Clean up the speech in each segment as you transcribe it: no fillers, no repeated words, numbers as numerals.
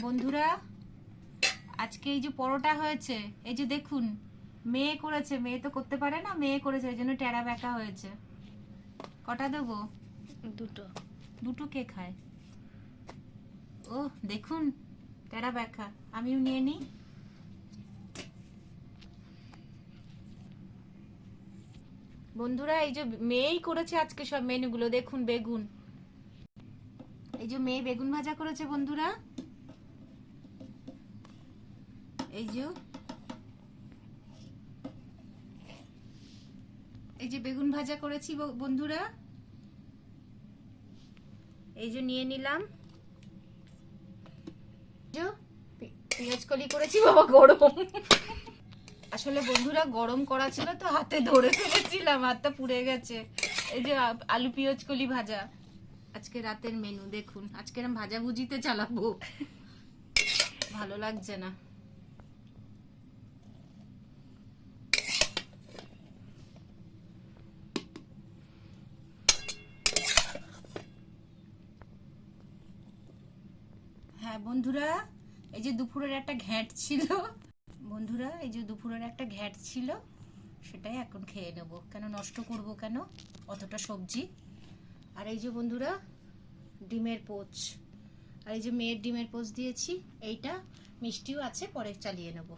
বন্ধুরা, আজকে এই যে পরোটা হয়েছে, এই যে দেখুন, মেয়ে করেছে। মেয়ে তো করতে পারে না, মেয়ে করেছে, ওই জন্য টেরা বেঁকা হয়েছে। কটা দেবো? দুটো। দুটো কে খায়? ও দেখুন, টেরা বেঁকা। আমিও নিয়ে নিই। বন্ধুরা, এই যে মেয়েই করেছে আজকে সব মেনুগুলো। দেখুন, বেগুন, এই যে মেয়ে বেগুন ভাজা করেছে বন্ধুরা। এই যে বেগুন ভাজা করেছি বন্ধুরা। এই যে নিয়ে নিলাম। পেঁয়াজ কলি করেছি। বাবা গরম, আসলে বন্ধুরা গরম করা ছিল তো হাতে ধরে ফেলেছিলাম, হাতটা পুড়ে গেছে। এই যে আলু পেঁয়াজ কলি ভাজা আজকে রাতের মেনু। দেখুন, আজকে আমি ভাজা ভুজিতে চালাবো, ভালো লাগছে না। হ্যাঁ বন্ধুরা, এই যে দুপুরের একটা ঘ্যাঁট ছিল বন্ধুরা, এই যে দুপুরের একটা ঘ্যাঁট ছিল, সেটাই এখন খেয়ে নেব। কেন নষ্ট করব, কেন অতটা সবজি। আর এই যে বন্ধুরা ডিমের পোচ, আর এই যে মেয়ের ডিমের পোচ দিয়েছি। এইটা মিষ্টিও আছে, পরে চালিয়ে নেব।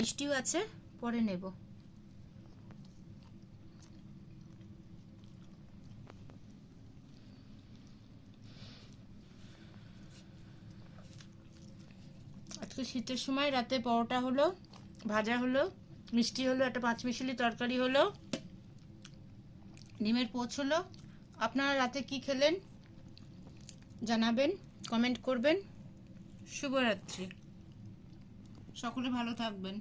মিষ্টিও আছে, পরে নেব। আজকে শীতের সময় রাতে পরোটা হলো, ভাজা হলো, মিষ্টি হলো, একটা পাঁচমিশালি তরকারি হলো, ডিমের পোচ হলো। আপনারা রাতে কি খেলেন জানাবেন, কমেন্ট করবেন। শুভরাত্রি, সকলে ভালো থাকবেন।